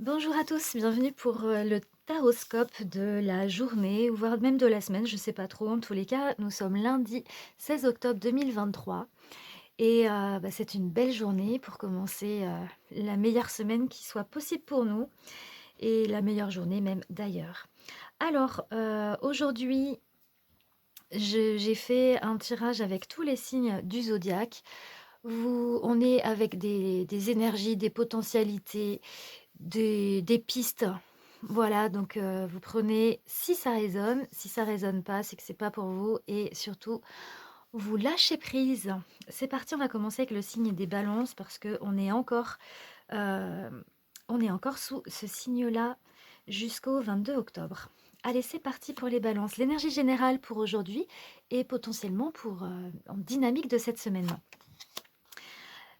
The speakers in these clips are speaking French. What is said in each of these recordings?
Bonjour à tous, bienvenue pour le taroscope de la journée, ou voire même de la semaine, je sais pas trop. En tous les cas, nous sommes lundi 16 octobre 2023 et c'est une belle journée pour commencer la meilleure semaine qui soit possible pour nous et la meilleure journée même d'ailleurs. Alors, aujourd'hui, j'ai fait un tirage avec tous les signes du zodiaque. On est avec des énergies, des potentialités, des pistes. Voilà, donc vous prenez si ça résonne pas, c'est que c'est pas pour vous et surtout, vous lâchez prise. C'est parti, on va commencer avec le signe des balances parce hem, on est encore sous ce signe-là jusqu'au 22 octobre. Allez, c'est parti pour les balances. L'énergie générale pour aujourd'hui et potentiellement pour, en dynamique de cette semaine.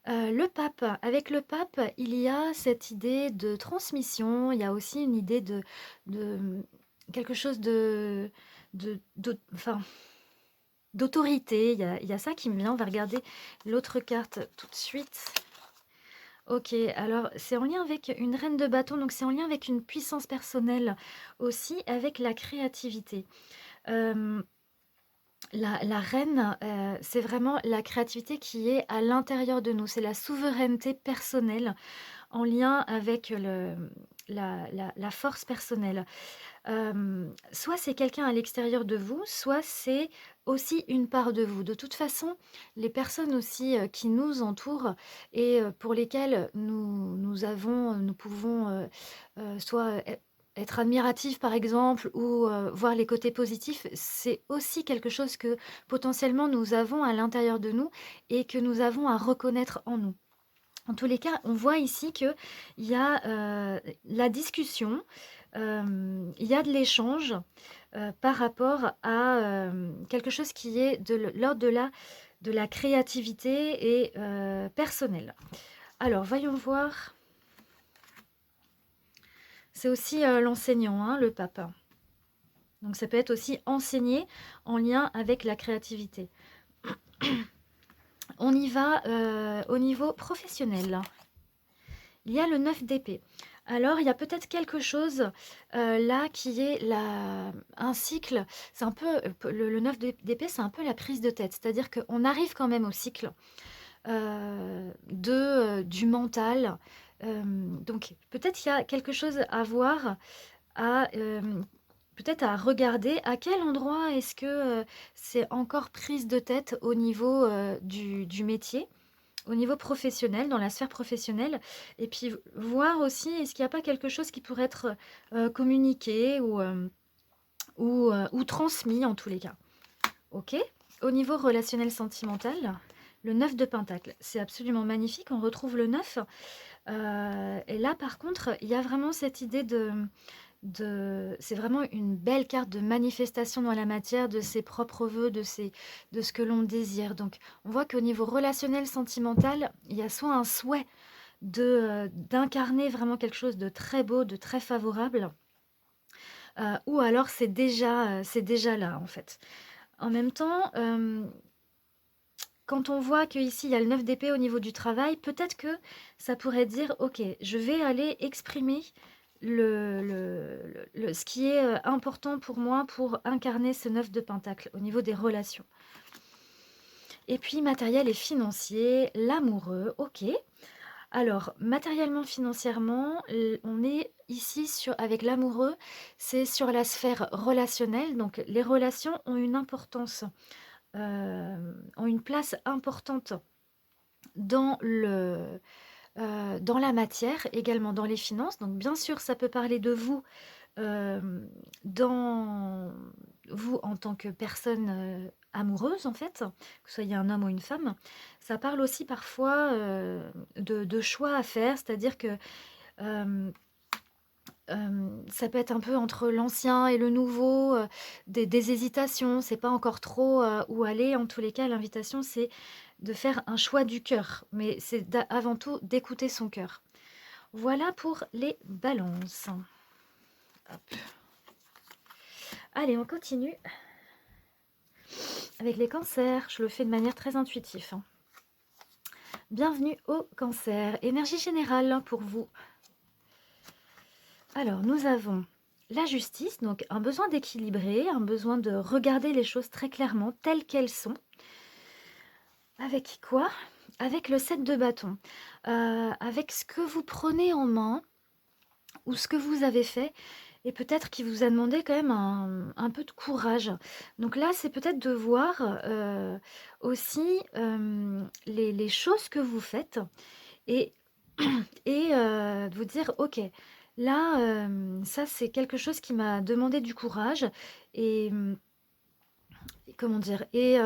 Le pape, avec le pape, il y a cette idée de transmission, il y a aussi une idée de quelque chose enfin, d'autorité, il y a ça qui me vient. On va regarder l'autre carte tout de suite. OK, alors c'est en lien avec une reine de bâton, donc c'est en lien avec une puissance personnelle, aussi avec la créativité. Hem la reine, c'est vraiment la créativité qui est à l'intérieur de nous. C'est la souveraineté personnelle en lien avec la force personnelle. Soit c'est quelqu'un à l'extérieur de vous, soit c'est aussi une part de vous. De toute façon, les personnes aussi, qui nous entourent et pour lesquelles nous pouvons, soit être admiratifs par exemple ou voir les côtés positifs, c'est aussi quelque chose que potentiellement nous avons à l'intérieur de nous et que nous avons à reconnaître en nous. En tous les cas, on voit ici qu'il y a, la discussion, il y a de l'échange, par rapport à, quelque chose qui est de l'ordre de la créativité et personnelle. Alors voyons voir. C'est aussi, l'enseignant, hein, le pape. Donc ça peut être aussi enseigner en lien avec la créativité. On y va, au niveau professionnel. Il y a le 9 d'épée. Alors, il y a peut-être quelque chose là qui est un cycle. C'est un peu le 9 d'épée, c'est un peu la prise de tête. C'est-à-dire qu'on arrive quand même au cycle du mental. Donc, peut-être qu'il y a quelque chose à voir, peut-être à regarder à quel endroit est-ce que c'est encore prise de tête au niveau du métier, au niveau professionnel, dans la sphère professionnelle et puis voir aussi est-ce qu'il n'y a pas quelque chose qui pourrait être, communiqué ou transmis en tous les cas. OK. Au niveau relationnel sentimental, le 9 de pentacle, c'est absolument magnifique. On retrouve le 9, et là par contre, il y a vraiment cette idée c'est vraiment une belle carte de manifestation dans la matière de ses propres vœux, de ce que l'on désire. Donc, on voit qu'au niveau relationnel, sentimental, il y a soit un souhait d'incarner vraiment quelque chose de très beau, de très favorable, ou alors c'est déjà là, en fait. En même temps, quand on voit qu'ici, il y a le 9 d'épée au niveau du travail, peut-être que ça pourrait dire: «OK, je vais aller exprimer ce qui est, important pour moi pour incarner ce 9 de pentacle au niveau des relations». Et puis matériel et financier, l'amoureux, OK. Alors matériellement, financièrement, on est ici avec l'amoureux, c'est sur la sphère relationnelle, donc les relations ont une importance, ont une place importante dans dans la matière, également dans les finances. Donc bien sûr, ça peut parler de vous, dans vous en tant que personne, amoureuse en fait, que vous soyez un homme ou une femme. Ça parle aussi parfois, de choix à faire, c'est-à-dire que, hem ça peut être un peu entre l'ancien et le nouveau, des hésitations, c'est pas encore trop, où aller. En tous les cas, l'invitation, c'est de faire un choix du cœur, mais c'est avant tout d'écouter son cœur. Voilà pour les balances. Hop. Allez, on continue avec les cancers. Je le fais de manière très intuitive, hein. Bienvenue au cancer. Énergie générale pour vous. Alors, nous avons la justice, donc un besoin d'équilibrer, un besoin de regarder les choses très clairement, telles qu'elles sont. Avec quoi? Avec le 7 de bâton. Avec ce que vous prenez en main ou ce que vous avez fait et peut-être qui vous a demandé quand même un peu de courage. Donc là, c'est peut-être de voir, aussi, les choses que vous faites et de vous dire: «OK, là, ça, c'est quelque chose qui m'a demandé du courage» et comment dire? Et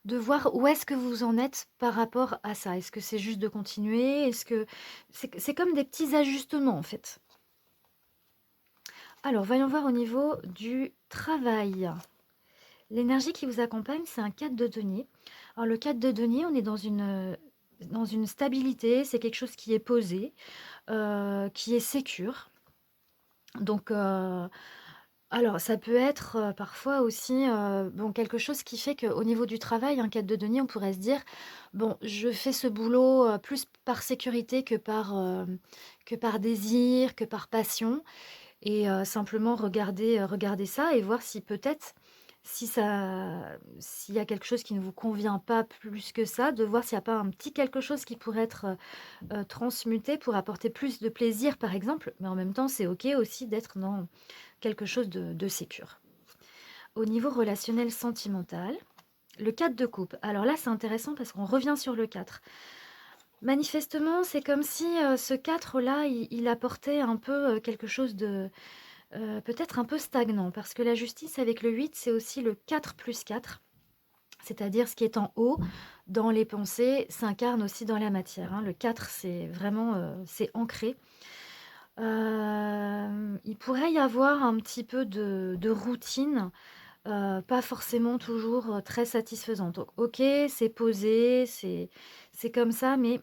de voir où est-ce que vous en êtes par rapport à ça. Est-ce que c'est juste de continuer? Est-ce que c'est comme des petits ajustements, en fait. Alors, voyons voir au niveau du travail. L'énergie qui vous accompagne, c'est un 4 de denier. Alors, le 4 de denier, on est dans une stabilité, c'est quelque chose qui est posé, qui est sécure. Donc, alors ça peut être, parfois aussi, bon, quelque chose qui fait qu'au niveau du travail, un 4 de denier, on pourrait se dire: «Bon, je fais ce boulot, plus par sécurité que par désir, que par passion» et simplement regarder ça et voir si peut-être, s'il y a quelque chose qui ne vous convient pas plus que ça, de voir s'il n'y a pas un petit quelque chose qui pourrait être, transmuté pour apporter plus de plaisir, par exemple. Mais en même temps, c'est OK aussi d'être dans quelque chose de sécure. Au niveau relationnel sentimental, le 4 de coupe. Alors là, c'est intéressant parce qu'on revient sur le 4. Manifestement, c'est comme si ce 4-là, il apportait un peu quelque chose de peut-être un peu stagnant. Parce que la justice avec le 8, c'est aussi le 4 plus 4. C'est-à-dire ce qui est en haut dans les pensées s'incarne aussi dans la matière, hein. Le 4, c'est vraiment c'est ancré. Il pourrait y avoir un petit peu de routine, pas forcément toujours, très satisfaisante. Donc OK, c'est posé, c'est comme ça, mais,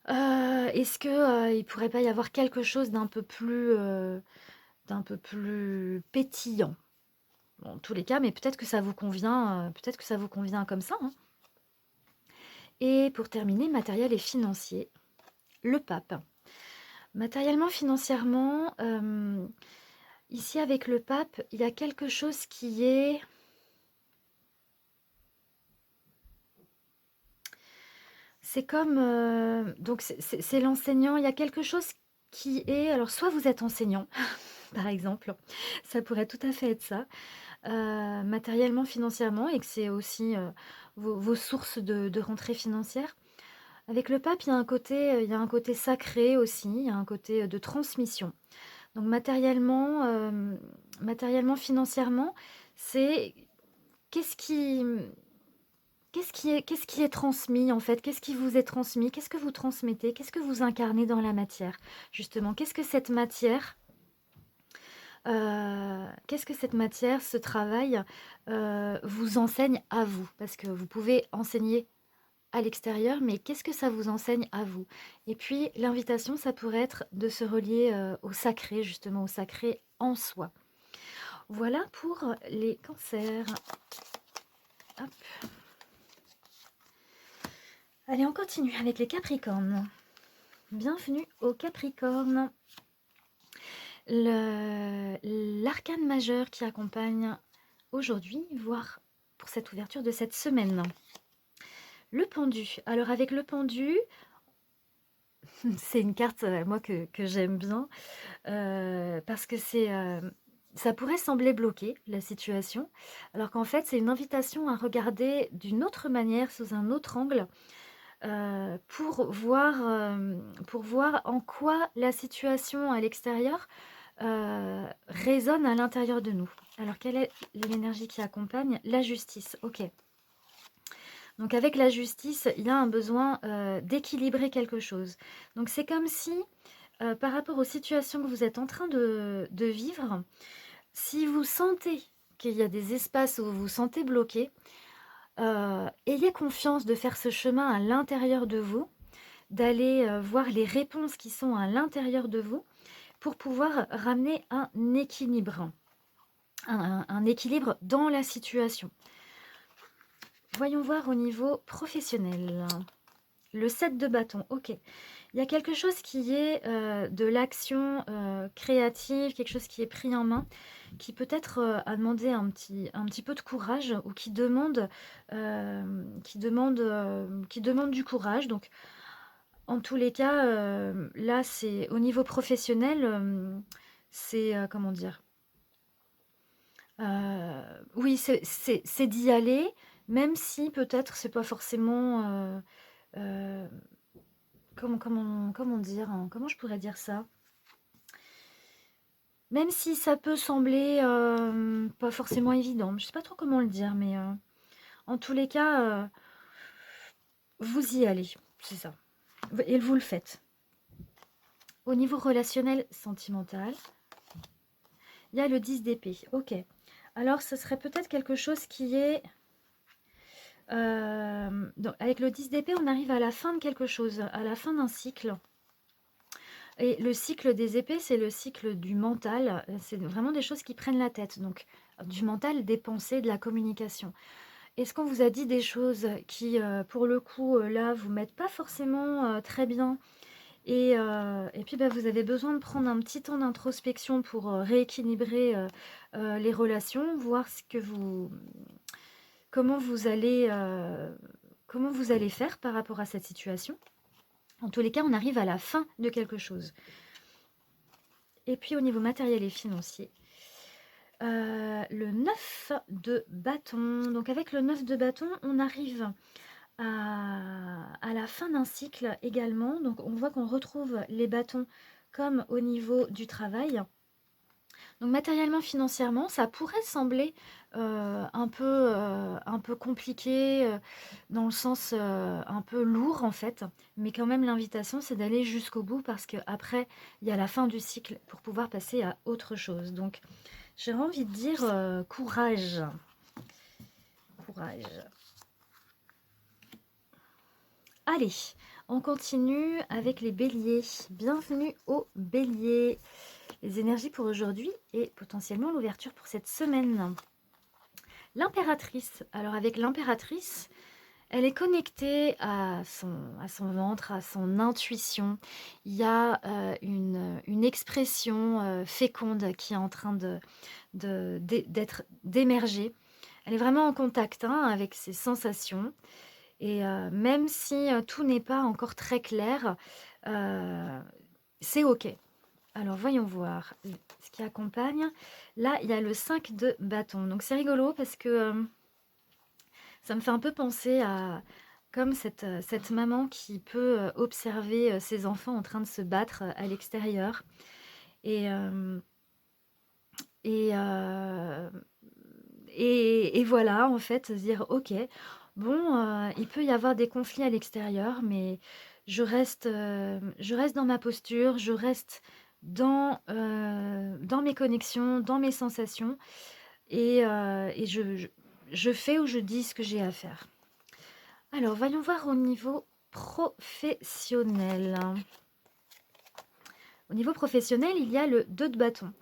est-ce que, il pourrait pas y avoir quelque chose d'un peu plus pétillant? Bon, en tous les cas, mais peut-être que ça vous convient comme ça, hein. Et pour terminer, matériel et financier, le pape. Matériellement, financièrement, ici avec le pape, il y a quelque chose qui est c'est comme, donc c'est l'enseignant, il y a quelque chose qui est alors soit vous êtes enseignant, par exemple, ça pourrait tout à fait être ça, matériellement, financièrement et que c'est aussi, vos sources de rentrée financière. Avec le pape, il y a un côté sacré aussi, il y a un côté, de transmission. Donc matériellement, financièrement, c'est qu'est-ce qui, qu'est-ce qui est transmis en fait? Qu'est-ce qui vous est transmis? Qu'est-ce que vous transmettez? Qu'est-ce que vous incarnez dans la matière? Justement, qu'est-ce que cette matière, ce travail, vous enseigne à vous? Parce que vous pouvez enseigner à l'extérieur, mais qu'est-ce que ça vous enseigne à vous? Et puis l'invitation, ça pourrait être de se relier, au sacré, justement, au sacré en soi. Voilà pour les cancers. Hop. Allez, on continue avec les capricornes. Bienvenue aux capricornes. L'arcane majeur qui accompagne aujourd'hui, voire pour cette ouverture de cette semaine. Le pendu. Alors avec le pendu, c'est une carte, moi, que j'aime bien, parce que ça pourrait sembler bloquer la situation, alors qu'en fait, c'est une invitation à regarder d'une autre manière, sous un autre angle, pour voir en quoi la situation à l'extérieur résonne à l'intérieur de nous. Alors, quelle est l'énergie qui accompagne? La justice, ok. Donc avec la justice, il y a un besoin d'équilibrer quelque chose. Donc c'est comme si, par rapport aux situations que vous êtes en train de vivre, si vous sentez qu'il y a des espaces où vous vous sentez bloqué, ayez confiance de faire ce chemin à l'intérieur de vous, d'aller voir les réponses qui sont à l'intérieur de vous pour pouvoir ramener un équilibre, un équilibre dans la situation. Voyons voir au niveau professionnel. Le 7 de bâton, ok. Il y a quelque chose qui est de l'action créative, quelque chose qui est pris en main, qui peut-être a demandé un petit peu de courage ou qui demande du courage. Donc, en tous les cas, là, c'est au niveau professionnel, c'est comment dire? Oui, c'est d'y aller, même si peut-être c'est pas forcément. Euh, comment dire, hein, comment je pourrais dire ça? Même si ça peut sembler pas forcément évident, je sais pas trop comment le dire, mais en tous les cas, vous y allez, c'est ça. Et vous le faites. Au niveau relationnel, sentimental, il y a le 10 d'épée. Ok. Alors, ce serait peut-être quelque chose qui est... donc, avec le 10 d'épée, on arrive à la fin de quelque chose, à la fin d'un cycle. Et le cycle des épées, c'est le cycle du mental. C'est vraiment des choses qui prennent la tête. Donc, du mental, des pensées, de la communication. Est-ce qu'on vous a dit des choses qui, pour le coup, là, vous mettent pas forcément très bien et puis, bah, vous avez besoin de prendre un petit temps d'introspection pour rééquilibrer les relations, voir comment comment vous allez faire par rapport à cette situation. En tous les cas, on arrive à la fin de quelque chose. Et puis au niveau matériel et financier, le 9 de bâton. Donc avec le 9 de bâton, on arrive à la fin d'un cycle également. Donc on voit qu'on retrouve les bâtons comme au niveau du travail. Donc matériellement, financièrement, ça pourrait sembler un peu compliqué, dans le sens un peu lourd en fait. Mais quand même, l'invitation, c'est d'aller jusqu'au bout parce qu'après, il y a la fin du cycle pour pouvoir passer à autre chose. Donc j'ai envie de dire courage. Courage. Allez, on continue avec les béliers. Bienvenue aux béliers. Les énergies pour aujourd'hui et potentiellement l'ouverture pour cette semaine. L'impératrice. Alors avec l'impératrice, elle est connectée à son ventre, à son intuition. Il y a une expression féconde qui est en train d'émerger. Elle est vraiment en contact avec ses sensations. Et même si tout n'est pas encore très clair, c'est OK. Alors, voyons voir ce qui accompagne. Là, il y a le 5 de bâton. Donc, c'est rigolo parce que ça me fait un peu penser à comme cette maman qui peut observer ses enfants en train de se battre à l'extérieur. Et, euh, et, euh, et voilà, en fait, se dire, OK, bon, il peut y avoir des conflits à l'extérieur, mais je reste dans ma posture, je reste dans mes connexions, dans mes sensations, et je fais ou je dis ce que j'ai à faire. Alors, voyons voir au niveau professionnel. Au niveau professionnel, il y a le 2 de bâton.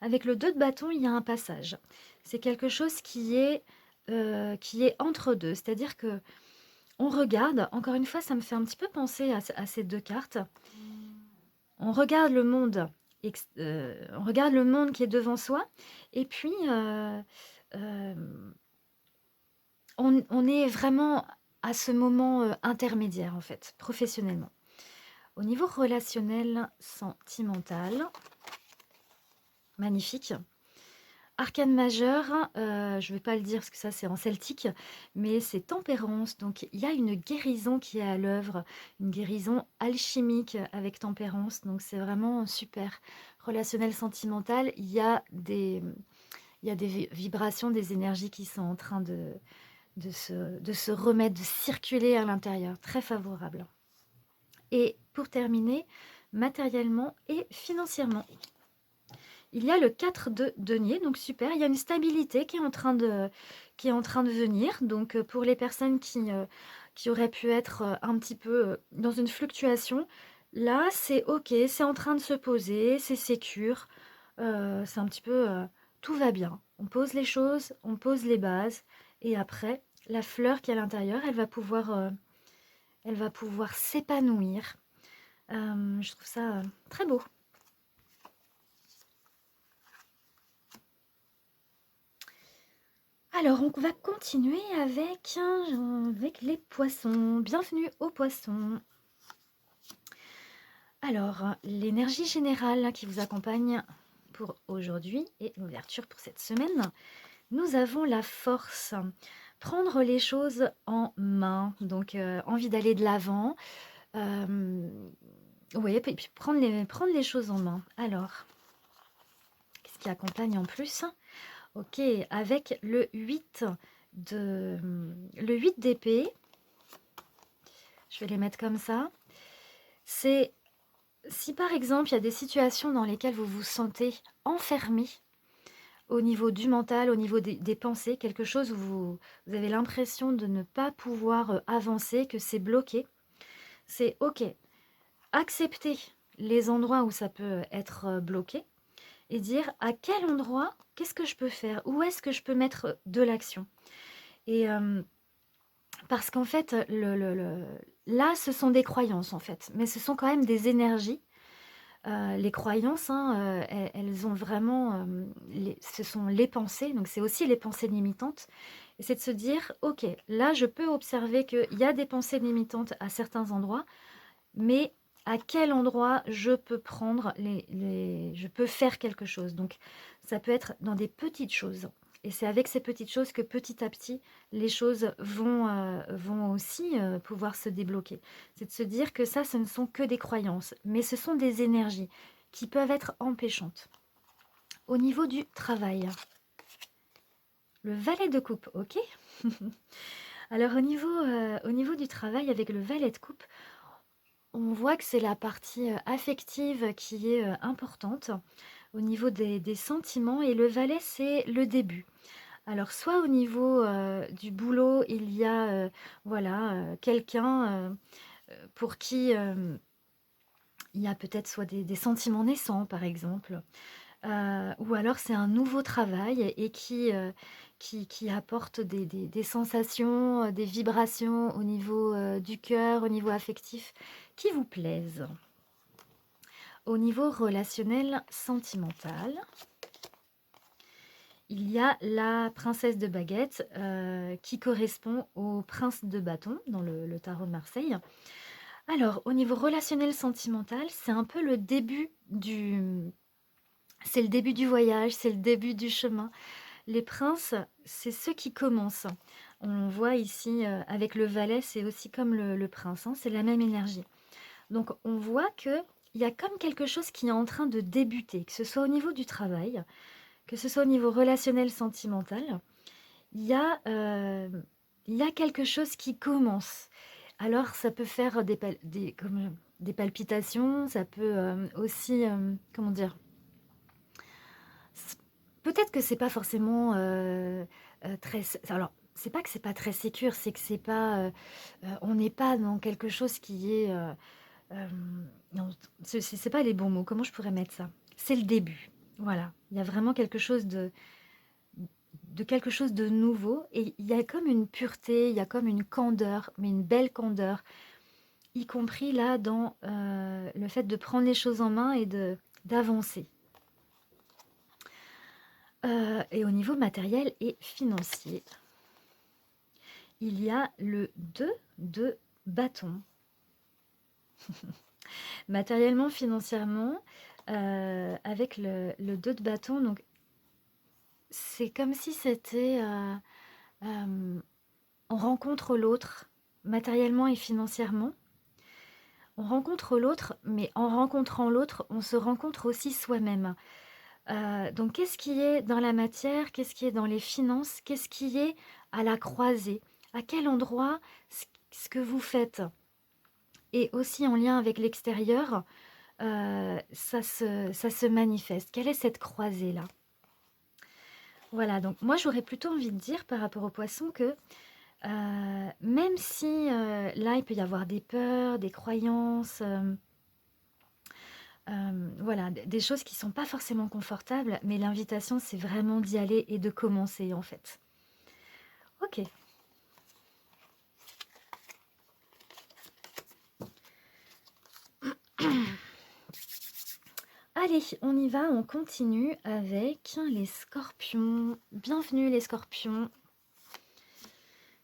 Avec le 2 de bâton, il y a un passage. C'est quelque chose qui est entre deux. C'est-à-dire que on regarde, encore une fois, ça me fait un petit peu penser à ces deux cartes. On regarde le monde, on regarde le monde qui est devant soi, et puis euh, on est vraiment à ce moment intermédiaire, en fait, professionnellement. Au niveau relationnel, sentimental, magnifique. Arcane majeur, je ne vais pas le dire parce que ça c'est en celtique, mais c'est tempérance. Donc il y a une guérison qui est à l'œuvre, une guérison alchimique avec tempérance. Donc c'est vraiment super. Relationnel sentimental, il y a des vibrations, des énergies qui sont en train de se remettre, de circuler à l'intérieur. Très favorable. Et pour terminer, matériellement et financièrement. Il y a le 4 de denier, donc super, il y a une stabilité qui est en train de venir. Donc pour les personnes qui auraient pu être un petit peu dans une fluctuation, là c'est ok, c'est en train de se poser, c'est sécure, c'est un petit peu tout va bien. On pose les choses, on pose les bases, et après, la fleur qui est à l'intérieur, elle va pouvoir s'épanouir Je trouve ça très beau. Alors, on va continuer avec les poissons. Bienvenue aux poissons. Alors, l'énergie générale qui vous accompagne pour aujourd'hui et l'ouverture pour cette semaine. Nous avons la force. Prendre les choses en main. Donc, envie d'aller de l'avant. Oui, puis prendre les choses en main. Alors, qu'est-ce qui accompagne en plus? Ok, avec le 8 d'épée, je vais les mettre comme ça. C'est si par exemple il y a des situations dans lesquelles vous vous sentez enfermé au niveau du mental, au niveau des pensées, quelque chose où vous avez l'impression de ne pas pouvoir avancer, que c'est bloqué, c'est ok, accepter les endroits où ça peut être bloqué et dire à quel endroit, qu'est-ce que je peux faire, où est-ce que je peux mettre de l'action. Et parce qu'en fait, là, ce sont des croyances, en fait, mais ce sont quand même des énergies. Les croyances, hein, elles ont vraiment, ce sont les pensées, donc c'est aussi les pensées limitantes. Et c'est de se dire, ok, là, je peux observer qu'il y a des pensées limitantes à certains endroits, mais à quel endroit je peux prendre je peux faire quelque chose. Donc, ça peut être dans des petites choses. Et c'est avec ces petites choses que petit à petit, les choses vont aussi pouvoir se débloquer. C'est de se dire que ça, ce ne sont que des croyances, mais ce sont des énergies qui peuvent être empêchantes. Au niveau du travail, le valet de coupe, ok. Alors au niveau du travail avec le valet de coupe, on voit que c'est la partie affective qui est importante au niveau des sentiments et le valet, c'est le début. Alors, soit au niveau du boulot, il y a voilà, quelqu'un pour qui il y a peut-être soit des sentiments naissants, par exemple, ou alors c'est un nouveau travail et qui apporte des sensations, des vibrations au niveau du cœur, au niveau affectif, qui vous plaisent. Au niveau relationnel sentimental, il y a la princesse de baguette qui correspond au prince de bâton dans le tarot de Marseille. Alors, au niveau relationnel sentimental, c'est un peu le début c'est le début du voyage, c'est le début du chemin. Les princes, c'est ceux qui commencent. On voit ici avec le valet, c'est aussi comme le prince, hein, c'est la même énergie. Donc, on voit que il y a comme quelque chose qui est en train de débuter, que ce soit au niveau du travail, que ce soit au niveau relationnel sentimental, il y a, il y a quelque chose qui commence. Alors ça peut faire des palpitations, ça peut, aussi, comment dire? S Peut-être que c'est pas forcément, très s alors, c'est pas que c'est pas très sécure, c'est que c'est pas, on n'est pas dans quelque chose qui est, non, c'est pas les bons mots. Comment je pourrais mettre ça? C'est le début. Voilà. Il y a vraiment quelque chose de quelque chose de nouveau et il y a comme une pureté, il y a comme une candeur, mais une belle candeur, y compris là dans le fait de prendre les choses en main et d'avancer. Et au niveau matériel et financier, il y a le 2 de bâton. Matériellement, financièrement, avec le 2 de bâton, donc c'est comme si c'était on rencontre l'autre matériellement et financièrement. On rencontre l'autre, mais en rencontrant l'autre, on se rencontre aussi soi-même. Donc, qu'est-ce qui est dans la matière? Qu'est-ce qui est dans les finances? Qu'est-ce qui est à la croisée? À quel endroit ce que vous faites? Et aussi en lien avec l'extérieur, ça se manifeste. Quelle est cette croisée-là? Voilà, donc moi j'aurais plutôt envie de dire par rapport aux poissons que même si là il peut y avoir des peurs, des croyances, voilà, des choses qui sont pas forcément confortables, mais l'invitation, c'est vraiment d'y aller et de commencer, en fait. Ok. Allez, on y va, on continue avec les scorpions. Bienvenue les scorpions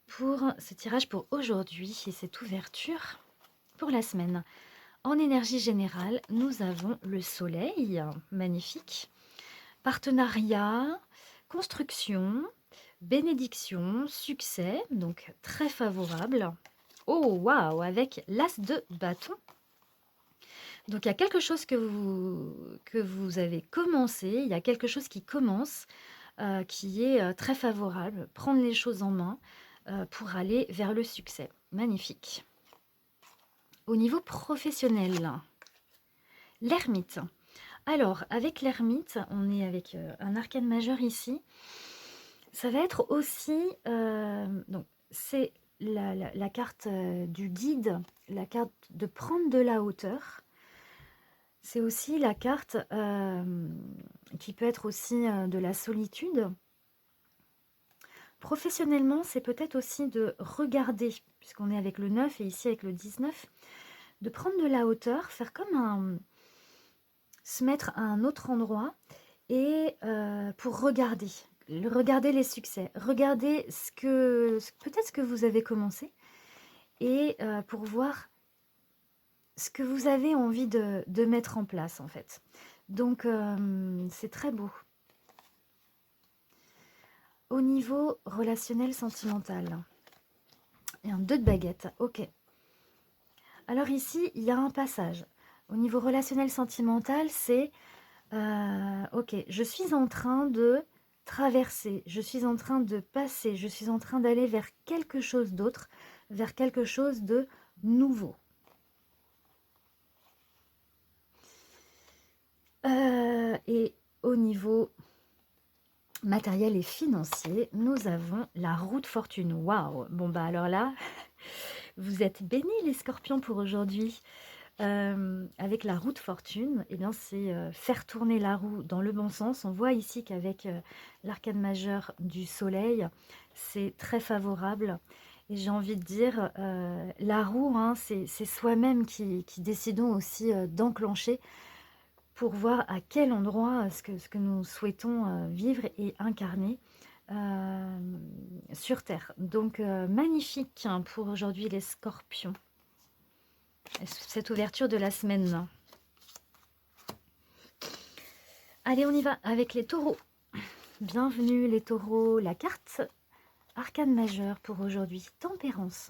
pour ce tirage pour aujourd'hui et cette ouverture pour la semaine. En énergie générale, nous avons le soleil, magnifique, partenariat, construction, bénédiction, succès, donc très favorable. Oh waouh, avec l'as de bâton. Donc il y a quelque chose que vous avez commencé, il y a quelque chose qui commence, qui est très favorable. Prendre les choses en main pour aller vers le succès. Magnifique. Au niveau professionnel, l'ermite. Alors, avec l'ermite, on est avec un arcane majeur ici. Ça va être aussi, donc c'est la carte du guide, la carte de prendre de la hauteur. C'est aussi la carte qui peut être aussi de la solitude. Professionnellement, c'est peut-être aussi de regarder, puisqu'on est avec le 9 et ici avec le 19, de prendre de la hauteur, faire comme se mettre à un autre endroit et pour regarder les succès, regarder peut-être ce que vous avez commencé et pour voir ce que vous avez envie de mettre en place en fait. Donc c'est très beau. Au niveau relationnel sentimental, il y a un 2 de baguette, ok. Alors ici, il y a un passage. Au niveau relationnel sentimental, c'est ok, je suis en train de traverser, je suis en train de passer, je suis en train d'aller vers quelque chose d'autre, vers quelque chose de nouveau. Et au niveau matériel et financier, nous avons la roue de fortune. Waouh! Bon bah alors là, vous êtes bénis les scorpions pour aujourd'hui. Avec la roue de fortune, eh bien c'est faire tourner la roue dans le bon sens. On voit ici qu'avec l'arcane majeur du soleil, c'est très favorable. Et j'ai envie de dire, la roue, hein, c'est soi-même qui décidons aussi d'enclencher pour voir à quel endroit ce que nous souhaitons vivre et incarner sur Terre. Donc magnifique hein, pour aujourd'hui les scorpions. Cette ouverture de la semaine. Allez, on y va avec les taureaux. Bienvenue les taureaux. La carte arcane majeure pour aujourd'hui, tempérance.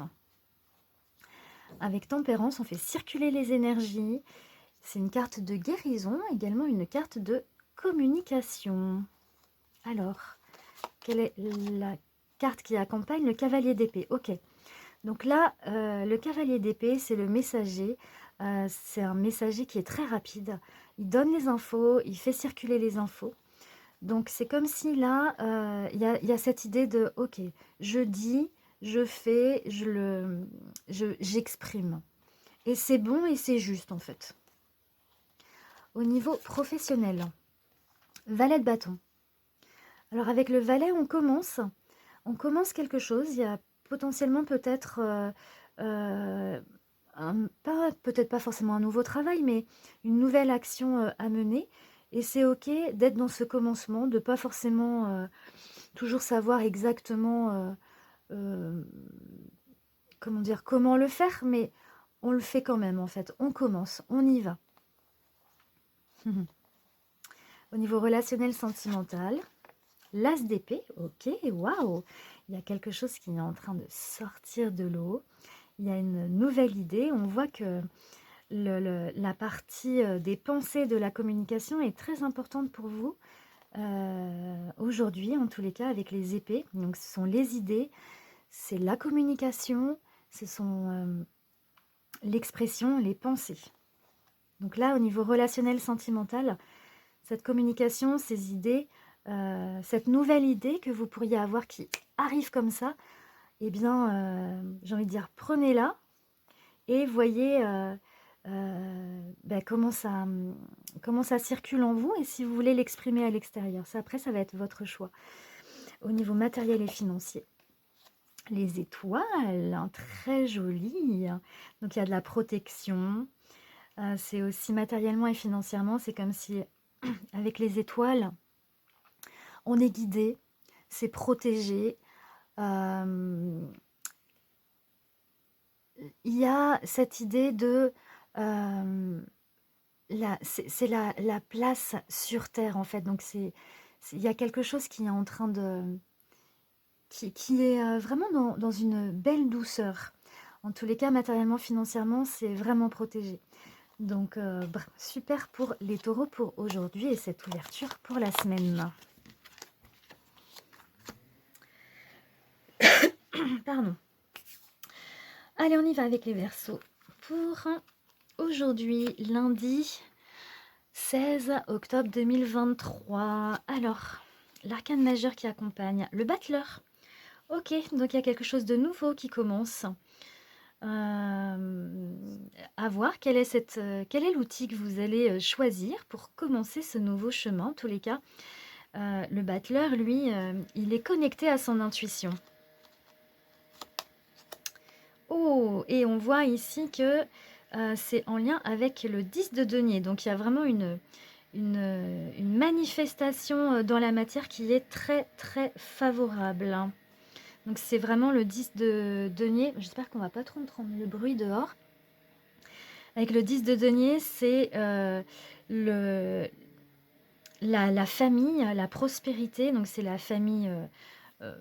Avec tempérance, on fait circuler les énergies. C'est une carte de guérison, également une carte de communication. Alors, quelle est la carte qui accompagne le cavalier d'épée? Ok. Donc là, le cavalier d'épée, c'est le messager. C'est un messager qui est très rapide. Il donne les infos, il fait circuler les infos. Donc c'est comme si là, il y a cette idée de, ok, je dis, je fais, j'exprime. Et c'est bon et c'est juste en fait. Au niveau professionnel, valet de bâton. Alors avec le valet, on commence quelque chose. Il y a potentiellement peut-être, peut-être pas forcément un nouveau travail, mais une nouvelle action à mener. Et c'est ok d'être dans ce commencement, de pas forcément toujours savoir exactement comment dire, comment le faire, mais on le fait quand même en fait. On commence, on y va. Au niveau relationnel sentimental, l'as d'épée, ok, waouh, il y a quelque chose qui est en train de sortir de l'eau. Il y a une nouvelle idée. On voit que la partie des pensées de la communication est très importante pour vous aujourd'hui, en tous les cas, avec les épées. Donc, ce sont les idées, c'est la communication, ce sont l'expression, les pensées. Donc là, au niveau relationnel, sentimental, cette communication, ces idées, cette nouvelle idée que vous pourriez avoir qui arrive comme ça, eh bien, j'ai envie de dire, prenez-la et voyez comment ça circule en vous et si vous voulez l'exprimer à l'extérieur. Ça, après, ça va être votre choix. Au niveau matériel et financier, les étoiles, hein, très jolies. Donc, il y a de la protection. C'est aussi matériellement et financièrement, c'est comme si avec les étoiles, on est guidé, c'est protégé. Euh, il y a cette idée de... euh, c'est la place sur Terre, en fait. Donc, il y a quelque chose qui est en train de... qui est vraiment dans une belle douceur. En tous les cas, matériellement, financièrement, c'est vraiment protégé. Donc, super pour les taureaux pour aujourd'hui et cette ouverture pour la semaine. Pardon. Allez, on y va avec les verseaux. Pour aujourd'hui, lundi 16 octobre 2023. Alors, l'arcane majeur qui accompagne le battleur. Ok, donc il y a quelque chose de nouveau qui commence. À voir quel est l'outil que vous allez choisir pour commencer ce nouveau chemin. En tous les cas, le battleur, lui, il est connecté à son intuition. Oh, et on voit ici que c'est en lien avec le 10 de denier. Donc il y a vraiment une manifestation dans la matière qui est très très favorable. Donc c'est vraiment le 10 de denier. J'espère qu'on va pas trop entendre le bruit dehors. Avec le 10 de denier, c'est la famille, la prospérité. Donc c'est la famille euh,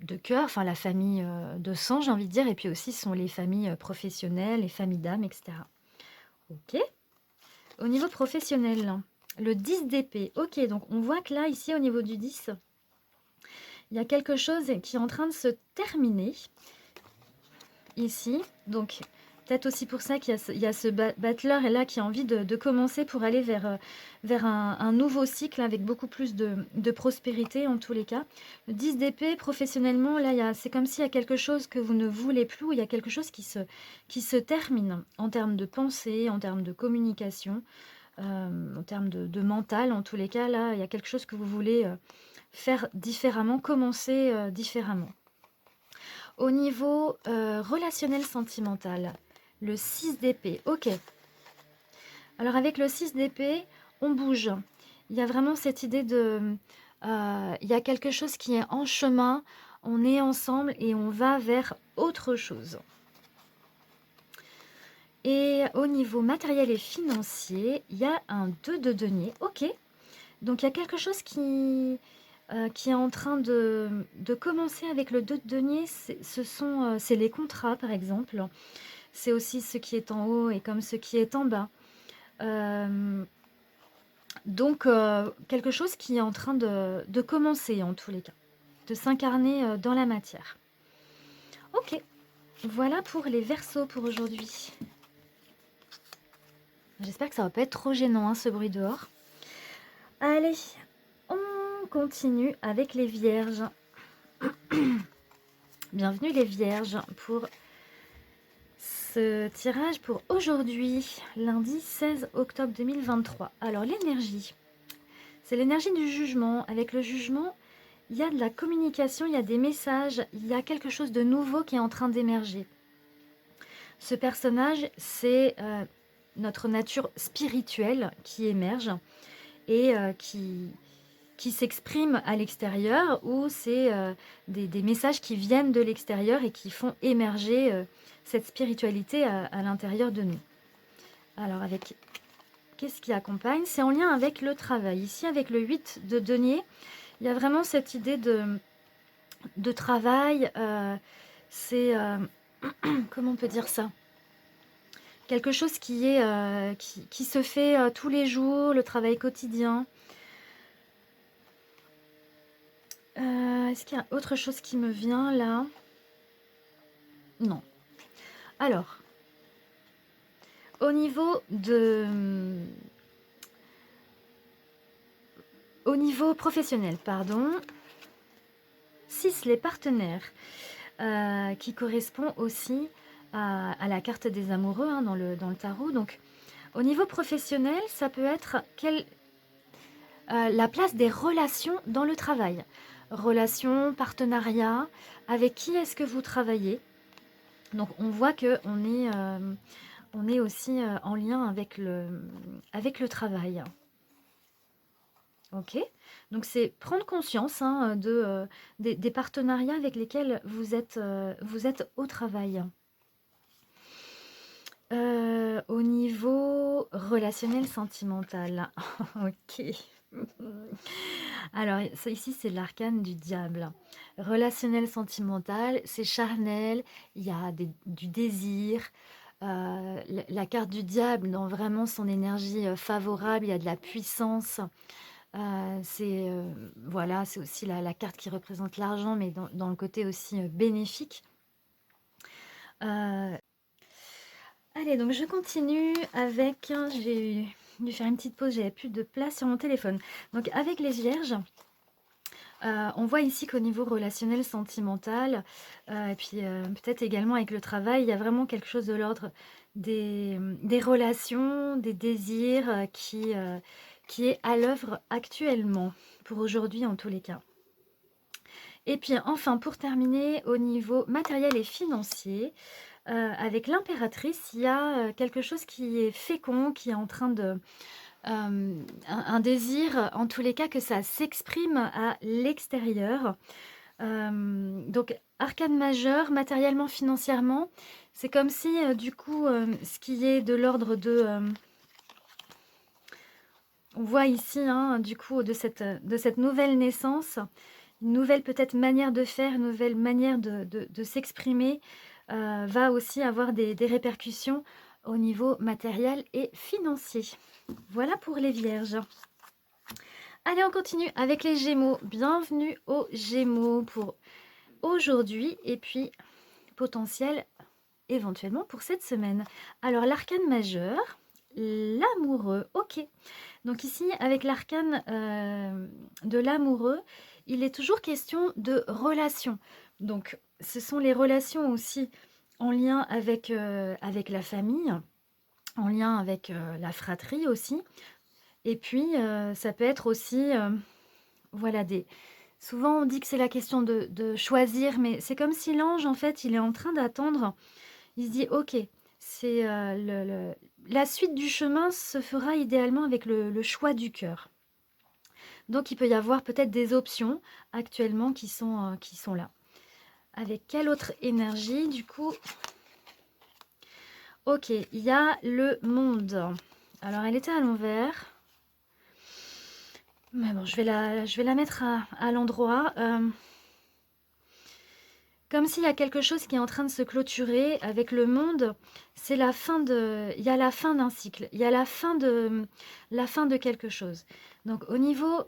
de cœur, enfin la famille de sang, j'ai envie de dire. Et puis aussi, ce sont les familles professionnelles, les familles d'âme, etc. Ok. Au niveau professionnel, le 10 d'épée. Ok, donc on voit que là, ici, au niveau du 10, il y a quelque chose qui est en train de se terminer. Ici, donc peut-être aussi pour ça qu'il y a ce battleur là qui a envie de commencer pour aller vers un nouveau cycle avec beaucoup plus de prospérité en tous les cas. Le 10 d'épée, professionnellement, là, c'est comme s'il y a quelque chose que vous ne voulez plus, ou il y a quelque chose qui se termine en termes de pensée, en termes de communication, en termes de mental. En tous les cas, là, il y a quelque chose que vous voulez faire différemment, commencer différemment. Au niveau relationnel sentimental, le 6 d'épée. Ok. Alors avec le 6 d'épée, on bouge. Il y a vraiment cette idée de... il y a quelque chose qui est en chemin, on est ensemble et on va vers autre chose. Et au niveau matériel et financier, il y a un 2 de denier. Ok. Donc il y a quelque chose qui est en train de commencer avec le 2 de denier. C'est les contrats, par exemple. C'est aussi ce qui est en haut et comme ce qui est en bas. Donc, quelque chose qui est en train de commencer, en tous les cas, de s'incarner dans la matière. Ok, voilà pour les verseaux pour aujourd'hui. J'espère que ça va pas être trop gênant, hein, ce bruit dehors. Allez, on continue avec les vierges. Bienvenue les vierges pour ce tirage pour aujourd'hui, lundi 16 octobre 2023. Alors l'énergie, c'est l'énergie du jugement. Avec le jugement, il y a de la communication, il y a des messages, il y a quelque chose de nouveau qui est en train d'émerger. Ce personnage, c'est notre nature spirituelle qui émerge et qui s'exprime à l'extérieur, ou c'est des messages qui viennent de l'extérieur et qui font émerger cette spiritualité à l'intérieur de nous. Alors, avec qu'est-ce qui accompagne? C'est en lien avec le travail. Ici, avec le 8 de denier, il y a vraiment cette idée de travail. C'est, comment on peut dire ça? Quelque chose qui se fait tous les jours, le travail quotidien. Est-ce qu'il y a autre chose qui me vient là? Non. Alors, au niveau professionnel, pardon. 6, les partenaires, qui correspond aussi à la carte des amoureux, hein, dans le tarot. Donc, au niveau professionnel, ça peut être la place des relations dans le travail. Relations, partenariat, avec qui est-ce que vous travaillez? Donc on voit qu'on est on est aussi en lien avec le travail. Ok, donc c'est prendre conscience hein, des partenariats avec lesquels vous êtes au travail. Au niveau relationnel sentimental. Ok. Alors, ici, c'est l'arcane du diable. Relationnel sentimental, c'est charnel, il y a du désir. La carte du diable, dans vraiment son énergie favorable, il y a de la puissance. Voilà, c'est aussi la carte qui représente l'argent, mais dans le côté aussi bénéfique. Allez, donc je continue avec... J'ai dû faire une petite pause, j'avais plus de place sur mon téléphone. Donc avec les vierges, on voit ici qu'au niveau relationnel, sentimental, et puis peut-être également avec le travail, il y a vraiment quelque chose de l'ordre des relations, des désirs qui est à l'œuvre actuellement, pour aujourd'hui en tous les cas. Et puis enfin, pour terminer, au niveau matériel et financier, avec l'impératrice, il y a quelque chose qui est fécond, qui est en train de... un désir, en tous les cas, que ça s'exprime à l'extérieur. Donc, arcane majeur, matériellement, financièrement, c'est comme si, du coup, ce qui est de l'ordre de... on voit ici, hein, du coup, de cette nouvelle naissance, une nouvelle peut-être manière de faire, une nouvelle manière de s'exprimer, va aussi avoir des répercussions au niveau matériel et financier. Voilà pour les vierges. Allez, on continue avec les Gémeaux. Bienvenue aux Gémeaux pour aujourd'hui et puis potentiel éventuellement pour cette semaine. Alors, l'arcane majeur, l'amoureux. Ok. Donc ici, avec l'arcane de l'amoureux, il est toujours question de relations. Donc, ce sont les relations aussi en lien avec la famille, en lien avec la fratrie aussi. Et puis, ça peut être aussi, voilà, souvent on dit que c'est la question de choisir, mais c'est comme si l'ange, en fait, il est en train d'attendre. Il se dit, ok, c'est la suite du chemin se fera idéalement avec le choix du cœur. Donc, il peut y avoir peut-être des options actuellement qui sont là. Avec quelle autre énergie, du coup? Ok, il y a le monde. Alors, elle était à l'envers. Mais bon, je vais la mettre à l'endroit. Comme s'il y a quelque chose qui est en train de se clôturer avec le monde. C'est la fin il y a la fin d'un cycle. Il y a la fin de quelque chose. Donc, au niveau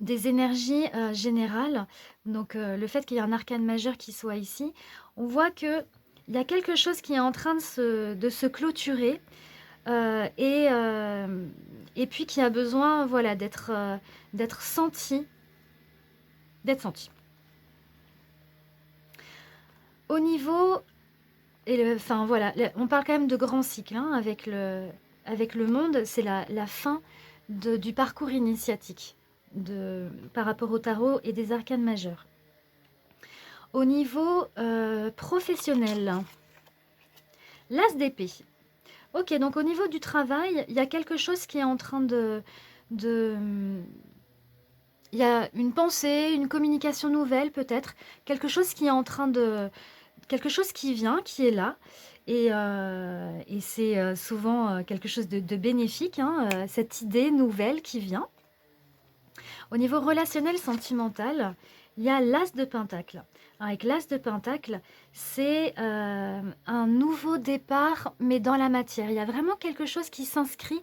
des énergies générales, donc le fait qu'il y ait un arcane majeur qui soit ici, on voit que il y a quelque chose qui est en train de se clôturer euh, et, euh, et puis qui a besoin voilà, d'être senti. D'être senti. Au niveau, enfin voilà, on parle quand même de grands cycles hein, avec le monde, c'est la fin du parcours initiatique par rapport au tarot et des arcanes majeurs. Au niveau professionnel, l'as d'épée. Ok, donc au niveau du travail, il y a quelque chose qui est en train de... Il y a une pensée, une communication nouvelle peut-être, quelque chose qui est en train de... Quelque chose qui vient, qui est là. Et c'est souvent quelque chose de bénéfique, hein, cette idée nouvelle qui vient. Au niveau relationnel sentimental, il y a l'as de pentacle. Avec l'as de pentacle, c'est un nouveau départ, mais dans la matière. Il y a vraiment quelque chose qui s'inscrit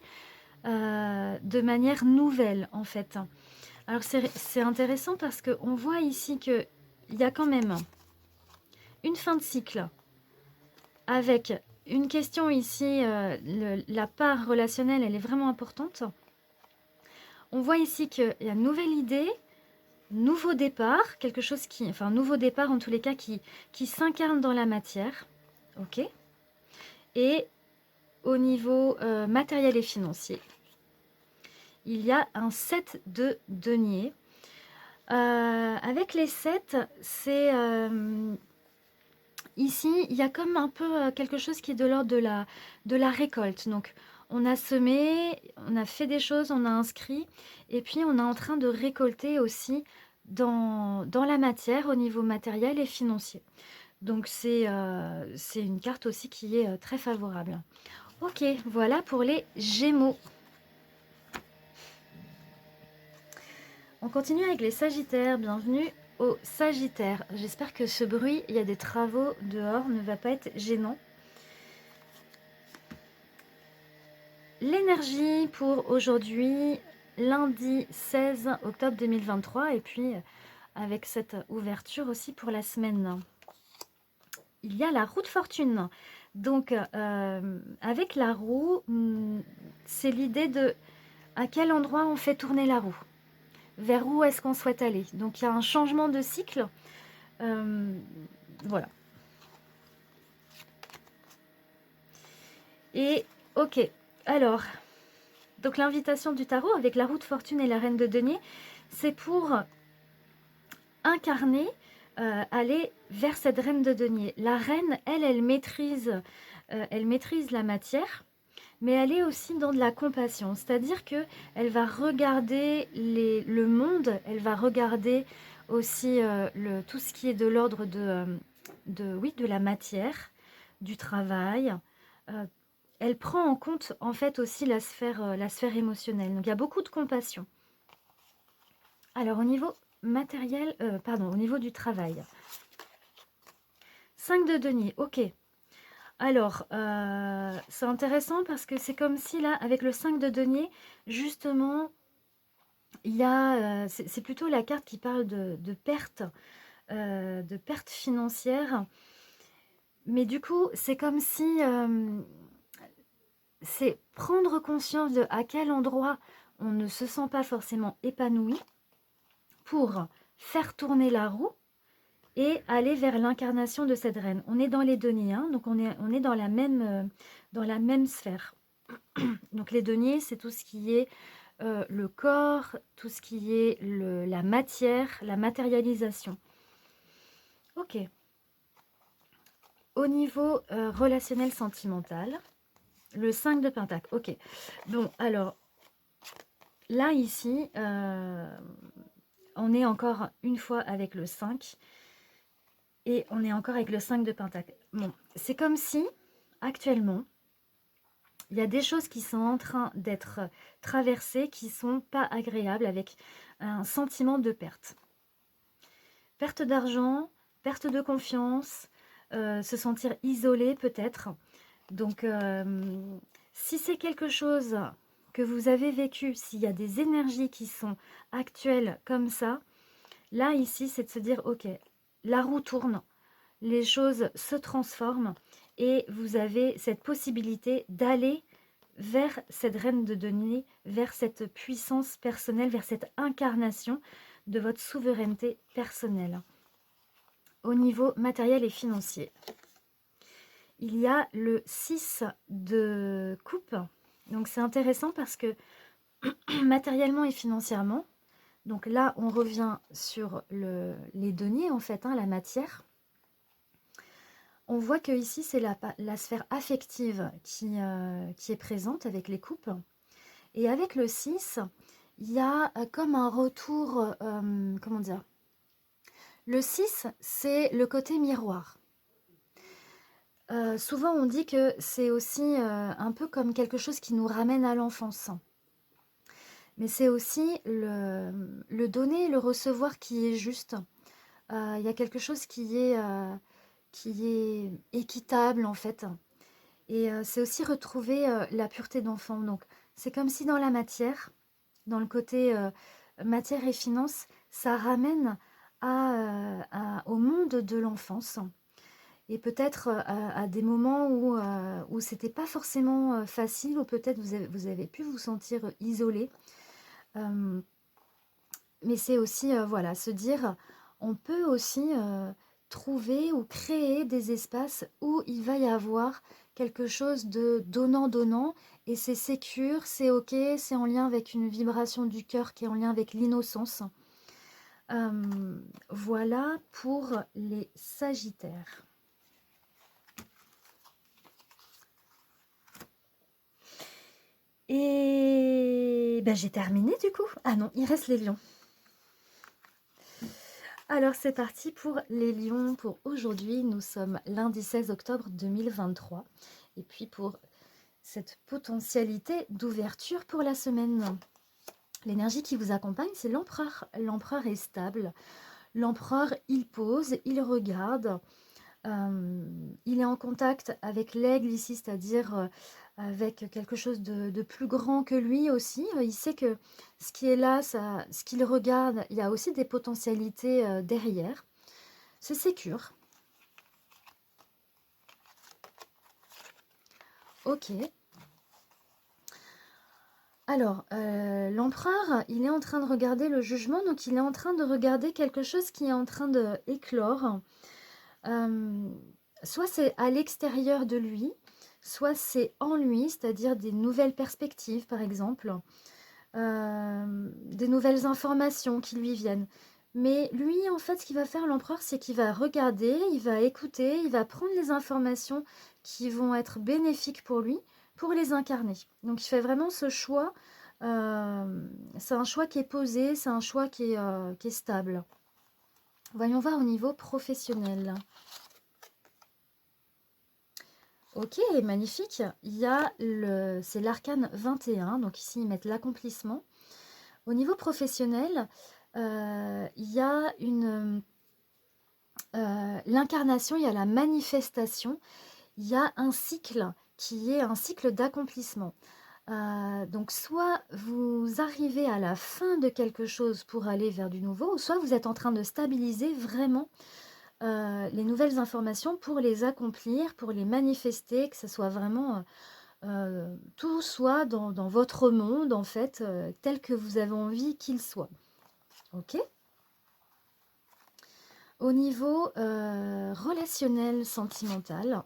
de manière nouvelle, en fait. Alors, c'est intéressant parce qu'on voit ici qu'il y a quand même une fin de cycle avec une question ici, la part relationnelle, elle est vraiment importante. On voit ici qu'il y a une nouvelle idée, nouveau départ, quelque chose qui, enfin nouveau départ en tous les cas qui s'incarne dans la matière, ok. Et au niveau matériel et financier, il y a un 7 de denier. Avec les 7, c'est Ici, il y a comme un peu quelque chose qui est de l'ordre de la récolte. Donc, on a semé, on a fait des choses, on a inscrit, et puis on est en train de récolter aussi dans la matière au niveau matériel et financier. Donc, c'est une carte aussi qui est très favorable. Ok, voilà pour les Gémeaux. On continue avec les Sagittaires. Bienvenue aux Sagittaires. J'espère que ce bruit, il y a des travaux dehors, ne va pas être gênant. L'énergie pour aujourd'hui, lundi 16 octobre 2023, et puis avec cette ouverture aussi pour la semaine. Il y a la roue de fortune. Donc, avec la roue, c'est l'idée de à quel endroit on fait tourner la roue. Vers où est-ce qu'on souhaite aller. Donc, il y a un changement de cycle. Voilà. Et, ok. Alors, donc l'invitation du tarot avec la roue de fortune et la reine de denier, c'est pour incarner, aller vers cette reine de denier. La reine, elle maîtrise la matière, mais elle est aussi dans de la compassion. C'est-à-dire que elle va regarder le monde, elle va regarder aussi tout ce qui est de l'ordre oui, de la matière, du travail. Euh, Elle prend en compte en fait aussi la sphère émotionnelle. Donc il y a beaucoup de compassion. Alors au niveau matériel, pardon, au niveau du travail. 5 de denier, ok. Alors, c'est intéressant parce que c'est comme si là, avec le 5 de denier, justement, il y a, c'est plutôt la carte qui parle de perte financière. Mais du coup, c'est comme si c'est prendre conscience de à quel endroit on ne se sent pas forcément épanoui pour faire tourner la roue et aller vers l'incarnation de cette reine. On est dans les deniers, hein, donc on est dans la même sphère. Donc les deniers, c'est tout ce qui est le corps, tout ce qui est la matière, la matérialisation. Ok. Au niveau relationnel sentimental, le 5 de Pentacle. Ok. Bon, alors, là, ici, on est encore une fois avec le 5. Et on est encore avec le 5 de Pentacle. Bon, c'est comme si, actuellement, il y a des choses qui sont en train d'être traversées qui ne sont pas agréables avec un sentiment de perte. Perte d'argent, perte de confiance, se sentir isolé peut-être. Donc, si c'est quelque chose que vous avez vécu, s'il y a des énergies qui sont actuelles comme ça, là, ici, c'est de se dire, ok, la roue tourne, les choses se transforment et vous avez cette possibilité d'aller vers cette reine de denier, vers cette puissance personnelle, vers cette incarnation de votre souveraineté personnelle. Au niveau matériel et financier, il y a le 6 de coupe. Donc c'est intéressant parce que matériellement et financièrement, donc là on revient sur les deniers en fait, hein, la matière. On voit que ici c'est la sphère affective qui est présente avec les coupes. Et avec le 6, il y a comme un retour, comment dire? Le 6, c'est le côté miroir. Souvent on dit que c'est aussi un peu comme quelque chose qui nous ramène à l'enfance. Mais c'est aussi le donner et le recevoir qui est juste. Il y a quelque chose qui est équitable en fait. Et c'est aussi retrouver la pureté d'enfant. Donc c'est comme si dans la matière, dans le côté matière et finance, ça ramène au monde de l'enfance. Et peut-être à des moments où c'était pas forcément facile, ou peut-être vous avez pu vous sentir isolé. Mais c'est aussi, voilà, se dire, on peut aussi trouver ou créer des espaces où il va y avoir quelque chose de donnant-donnant, et c'est sécure, c'est ok, c'est en lien avec une vibration du cœur qui est en lien avec l'innocence. Voilà pour les Sagittaires. Et ben, j'ai terminé du coup. Ah non, il reste les lions. Alors c'est parti pour les lions pour aujourd'hui. Nous sommes lundi 16 octobre 2023. Et puis pour cette potentialité d'ouverture pour la semaine. L'énergie qui vous accompagne, c'est l'empereur. L'empereur est stable. L'empereur, il pose, il regarde. Il est en contact avec l'aigle ici, c'est-à-dire avec quelque chose de plus grand que lui aussi. Il sait que ce qui est là, ce qu'il regarde, il y a aussi des potentialités derrière. C'est sécure. Ok. Alors, l'empereur, il est en train de regarder le jugement, donc il est en train de regarder quelque chose qui est en train d'éclore. Soit c'est à l'extérieur de lui, soit c'est en lui, c'est-à-dire des nouvelles perspectives, par exemple, des nouvelles informations qui lui viennent. Mais lui, en fait, ce qu'il va faire, l'empereur, c'est qu'il va regarder, il va écouter, il va prendre les informations qui vont être bénéfiques pour lui, pour les incarner. Donc, il fait vraiment ce choix. C'est un choix qui est posé, c'est un choix qui est stable. Voyons voir au niveau professionnel. Ok, magnifique. Il y a c'est l'arcane 21, donc ici ils mettent l'accomplissement. Au niveau professionnel, il y a l'incarnation, il y a la manifestation, il y a un cycle qui est un cycle d'accomplissement. Donc soit vous arrivez à la fin de quelque chose pour aller vers du nouveau, ou soit vous êtes en train de stabiliser vraiment les nouvelles informations pour les accomplir, pour les manifester, que ce soit vraiment tout soit dans votre monde en fait, tel que vous avez envie qu'il soit. Ok. Au niveau relationnel, sentimental,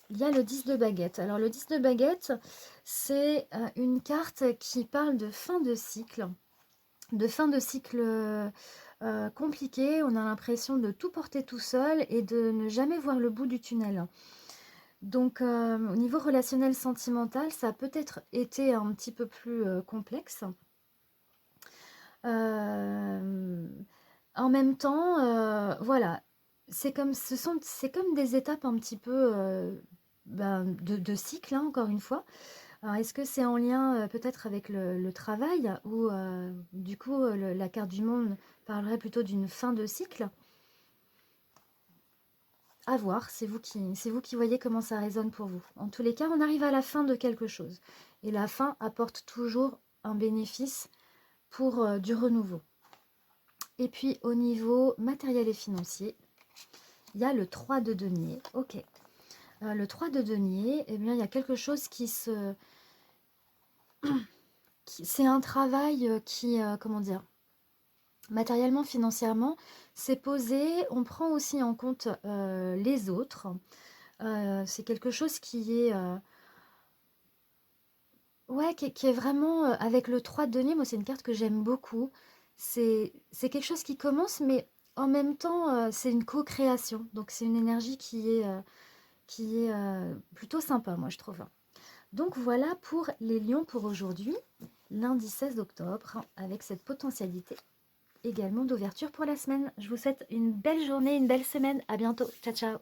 il y a le 10 de baguette. Alors le 10 de baguette, c'est une carte qui parle de fin de cycle, compliqué. On a l'impression de tout porter tout seul et de ne jamais voir le bout du tunnel. Donc au niveau relationnel sentimental, ça a peut-être été un petit peu plus complexe. En même temps, voilà, c'est comme des étapes un petit peu de cycle, hein, encore une fois. Alors, est-ce que c'est en lien peut-être avec le travail ou du coup la carte du monde parlerait plutôt d'une fin de cycle? À voir, c'est vous qui voyez comment ça résonne pour vous. En tous les cas, on arrive à la fin de quelque chose. Et la fin apporte toujours un bénéfice pour du renouveau. Et puis au niveau matériel et financier, il y a le 3 de denier. Ok. Le 3 de denier, eh bien, il y a quelque chose c'est un travail qui, comment dire, matériellement, financièrement, c'est posé. On prend aussi en compte les autres. C'est quelque chose qui est... ouais, qui est vraiment avec le 3 de denier. Moi, c'est une carte que j'aime beaucoup. C'est quelque chose qui commence, mais en même temps, c'est une co-création. Donc, c'est une énergie qui est plutôt sympa, moi, je trouve. Donc, voilà pour les lions pour aujourd'hui, lundi 16 octobre, avec cette potentialité également d'ouverture pour la semaine. Je vous souhaite une belle journée, une belle semaine. À bientôt. Ciao, ciao.